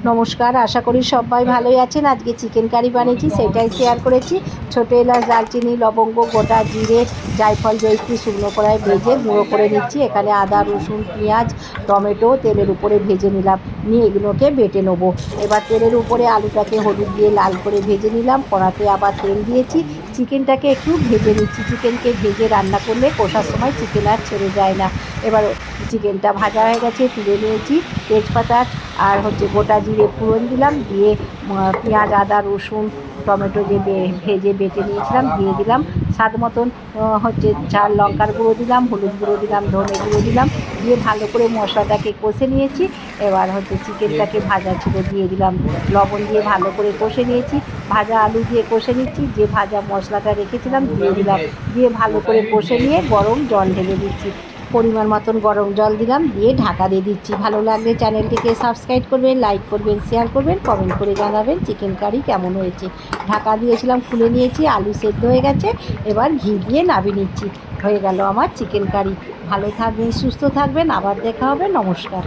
নমস্কার, আশা করি সবাই ভালোই আছেন। আজকে চিকেন কারি বানিয়েছি, সেটাই শেয়ার করেছি। ছোটো এলাচ, দারচিনি, লবঙ্গ, গোটা জিরে, জায়ফল, জয়িত্রী শুকনো কড়ায় ভেজে গুঁড়ো করে নিচ্ছি। এখানে আদা, রসুন, পেঁয়াজ, টমেটো তেলের উপরে ভেজে নিলাম, নিয়ে এগুলোকে বেটে নেবো। এবার তেলের উপরে আলুটাকে হলুদ দিয়ে লাল করে ভেজে নিলাম। কড়াতে আবার তেল দিয়েছি, চিকেনটাকে একটু ভেজে নিচ্ছি। চিকেনকে ভেজে রান্না করলে কষার সময় চিকেন আর ছেড়ে যায় না। এবার চিকেনটা ভাজা হয়ে গেছে, তুলে নিয়েছি। তেজপাতা আর গোটা জিরে ফোড়ন দিলাম, দিয়ে পেঁয়াজ, আদা, রসুন, টমেটো যে ভেজে বেটে নিয়েছিলাম দিয়ে দিলাম। স্বাদ মতন ঝাল লঙ্কার গুঁড়ো দিলাম, হলুদ গুঁড়ো দিলাম, ধনে গুঁড়ো দিলাম, দিয়ে ভালো করে মশলাটাকে কষে নিয়েছি। এবার চিকেনটাকে ভাজা ছিল দিয়ে দিলাম, লবণ দিয়ে ভালো করে কষে নিয়েছি। ভাজা আলু দিয়ে কষে নিচ্ছি, যে ভাজা মশলাটা রেখেছিলাম দিয়ে দিলাম, দিয়ে ভালো করে কষে নিয়ে গরম জল ঢেলে দিচ্ছি। পরিমাণ মতন গরম জল দিলাম, দিয়ে ঢাকা দিয়ে দিচ্ছি। ভালো লাগলে চ্যানেলটিকে সাবস্ক্রাইব করবেন, লাইক করবেন, শেয়ার করবেন, কমেন্ট করে জানাবেন চিকেন কারি কেমন হয়েছে। ঢাকা দিয়েছিলাম, খুলে নিয়েছি, আলু সেদ্ধ হয়ে গেছে। এবার ঘি দিয়ে নামিয়ে নিচ্ছি। হয়ে গেল আমার চিকেন কারি। ভালো থাকবেন, সুস্থ থাকবেন, আবার দেখা হবে। নমস্কার।